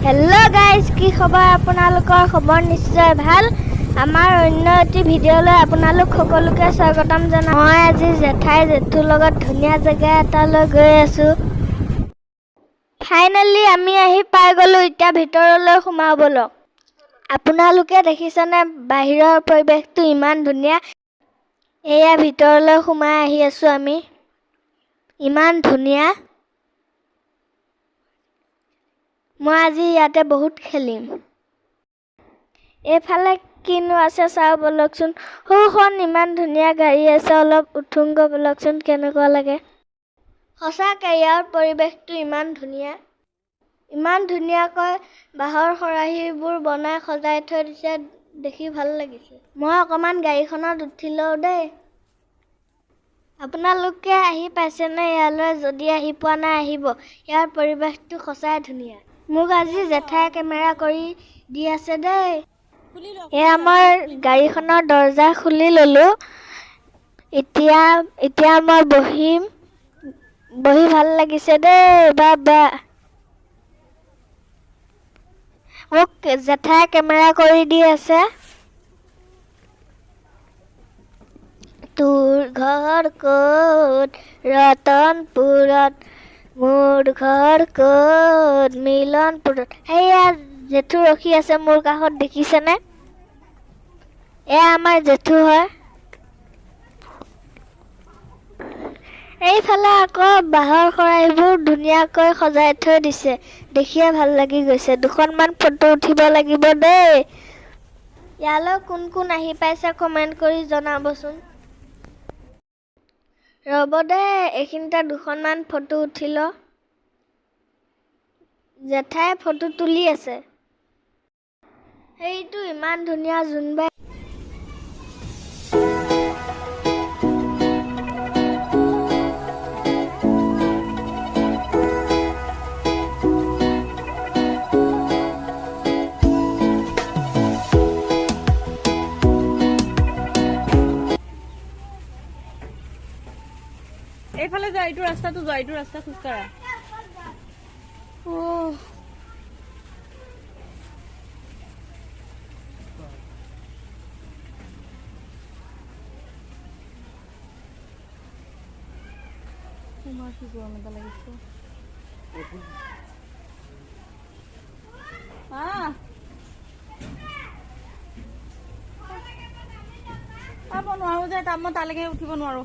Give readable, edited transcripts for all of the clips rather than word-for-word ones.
Hello guys की खबर আপোনালোকৰ খবৰ নিশ্চয় ভাল আমাৰ অন্য এটি ভিডিঅলৈ আপোনালোক সকলোকে স্বাগতম জনাই মই আজি জেঠাই জেঠুৰ লগত ধুনীয়া জায়গা এটালৈ গৈ আছো ফাইনালি আমি আহি পাই গলো এতিয়া ভিতৰলৈ সোমাব বলক আপোনালোকে দেখিছেনে বাহিৰৰ পৰিবেশটো ইমান ধুনীয়া এয়া ভিতৰলৈ সোমাই আহি আছো আমি ইমান ধুনীয়া মই আজি ইয়াতে বহুত খেলিম এফালে কিনো আছে চাও বলকচোন হোখন ইমান ধুনীয়া গাড়ী আছে অলপ উঠুংগ বলকচোন কেনেকুৱা লাগে সঁচাকৈ ইয়াৰ পৰিৱেশটো ইমান ধুনীয়াকৈ বাঁহৰ খৰাহিবোৰ বনাই সজাই থৈ দিছে দেখি ভাল লাগিছে মই অকমান গাড়ীখনত উঠিলো দেই আপোনালোকে আহি পাইছেনে ইয়ালৈ যদি আহি পোৱা নাই আহিব ইয়াৰ পৰিৱেশটো সঁচাই ধুনীয়া মোক আজি জেঠাই কেমেৰা কৰি দি আছে দেই এয়া মই গাড়ীখনৰ দৰজা খুলি ললো এতিয়া মই বহি ভাল লাগিছে দেই বাবা মোক জেঠাই কেমেৰা কৰি দি আছে তোৰ ঘৰ ক'ত ৰতনপুৰত মোৰ ঘৰ ক'ত মিলনপুৰত হেয়া জেঠু ৰখি আছে মোৰ কাষত দেখিছেনে এয়া আমাৰ জেঠু হয় এইফালে আকৌ বাঁহৰ খৰাহিবোৰ ধুনীয়াকৈ সজাই থৈ দিছে দেখিয়ে ভাল লাগি গৈছে দুখনমান ফটো উঠিব লাগিব দেই ইয়ালৈ কোন কোন আহি পাইছে কমেণ্ট কৰি জনাবচোন ৰ'ব দেই এইখিনিতে দুখনমান ফটো উঠিল জেঠাই ফটো তুলি আছে সেইটো ইমান ধুনীয়া জোনবাই এইফালে যা এইটো ৰাস্তা খোজকাঢ়া কি গৰম এটা লাগিছে মই নোৱাৰো যে মই তালৈকে উঠিব নোৱাৰো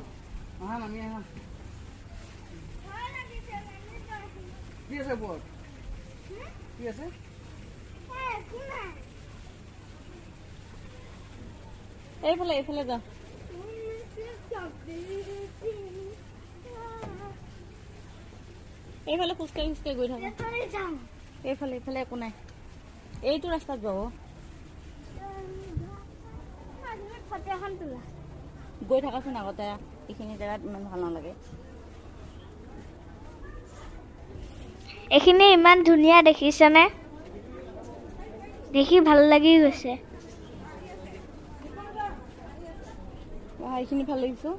কি আছে বল কি আছে এইফালে যা এইফালে খোজকাঢ়ি গৈ থাকা এইফালে একো নাই এইটো ৰাস্তাত যাব গৈ থাকাচোন আগতে এইখিনি জেগাত ইমান ভাল নালাগে এইখিনি ইমান ধুনীয়া দেখিছেনে দেখি ভাল লাগি গৈছে এইখিনি ভাল লাগিছে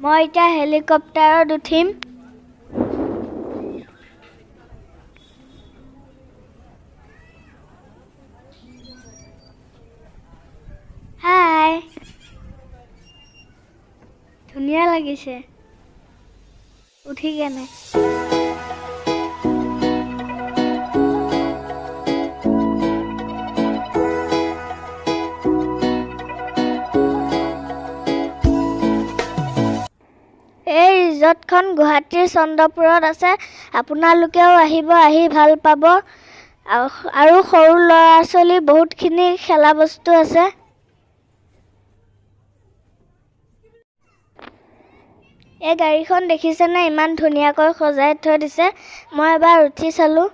মই এতিয়া হেলিকপ্টাৰত উঠিম। হাই, ধুনীয়া লাগিছে উঠি কেনে। এই ৰিজৰ্টখন গুৱাহাটীৰ চন্দ্ৰপুৰত আছে। আপোনালোকেও আহিব, আহি ভাল পাব। আৰু সৰু ল'ৰা ছোৱালী বহুতখিনি খেলা বস্তু আছে। এই গাড়ীখন দেখিছেনে? ইমান ধুনীয়াকৈ সজাই থৈ দিছে। মই এবাৰ উঠি চালোঁ।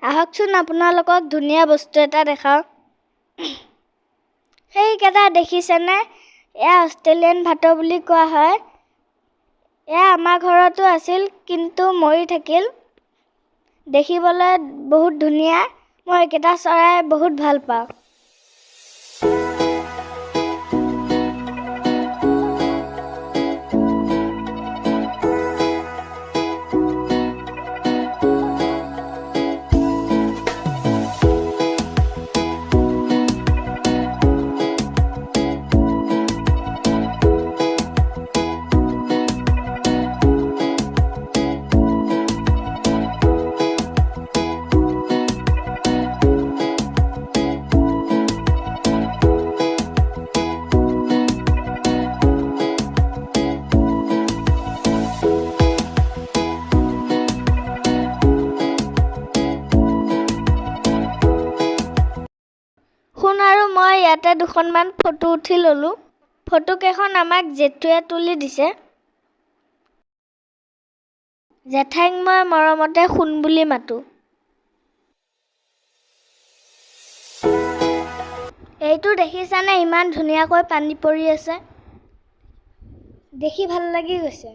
আহকচোন আপোনালোকক ধুনীয়া বস্তু এটা দেখাওঁ। সেইকেইটা দেখিছেনে? এয়া অষ্ট্ৰেলিয়ান ভাটৌ বুলি কোৱা হয়। এয়া আমাৰ ঘৰতো আছিল, কিন্তু মৰি থাকিল। দেখিবলৈ বহুত ধুনীয়া। মই এইকেইটা চৰাই বহুত ভাল পাওঁ। শুন, আৰু মই ইয়াতে দুখনমান ফটো উঠি ল'লোঁ। ফটোকেইখন আমাক জেঠুৱে তুলি দিছে। জেঠাইক মই মৰমতে সোণ বুলি মাতোঁ। এইটো দেখিছানে? ইমান ধুনীয়াকৈ পানী পৰি আছে। দেখি ভাল লাগি গৈছে।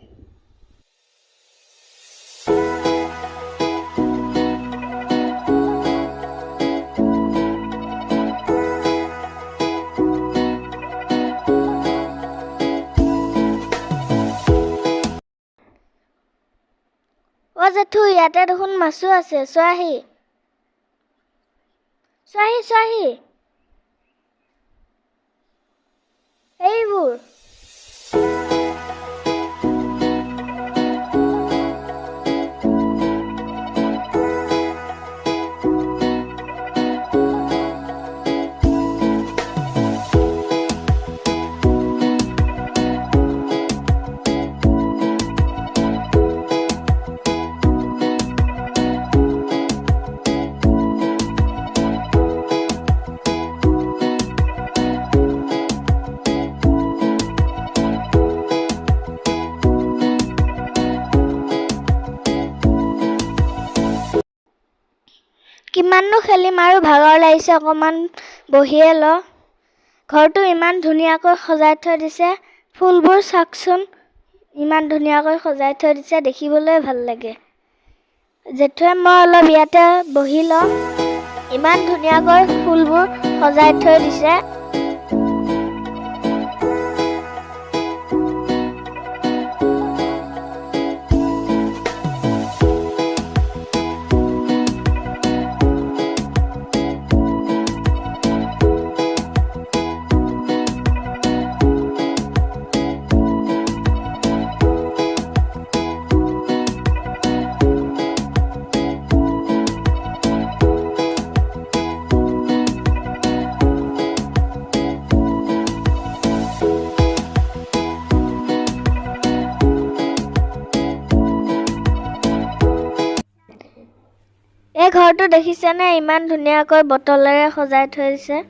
অ' জেঠু, ইয়াতে দেখোন মাছো আছে। চোৱাহি, চোৱাহি, চোৱাহি। এইবোৰ কিমাননো খেলিম, আৰু ভাগৰ লাগিছে, অকণমান বহিয়ে ল। ঘৰটো ইমান ধুনীয়াকৈ সজাই থৈ দিছে। ফুলবোৰ চাওকচোন, ইমান ধুনীয়াকৈ সজাই থৈ দিছে। দেখিবলৈ ভাল লাগে। জেঠুৱে মই অলপ ইয়াতে বহি লওঁ। ইমান ধুনীয়াকৈ ফুলবোৰ সজাই থৈ দিছে। ঘৰটো দেখিছেনে ইমান ধুনীয়াকৈ বটলেৰে সজাই থৈ দিছে।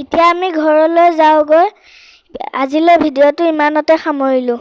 এতিয়া আমি ঘৰলৈ যাওঁগৈ। আজিলৈ ভিডিঅ'টো ইমানতে সামৰিলোঁ।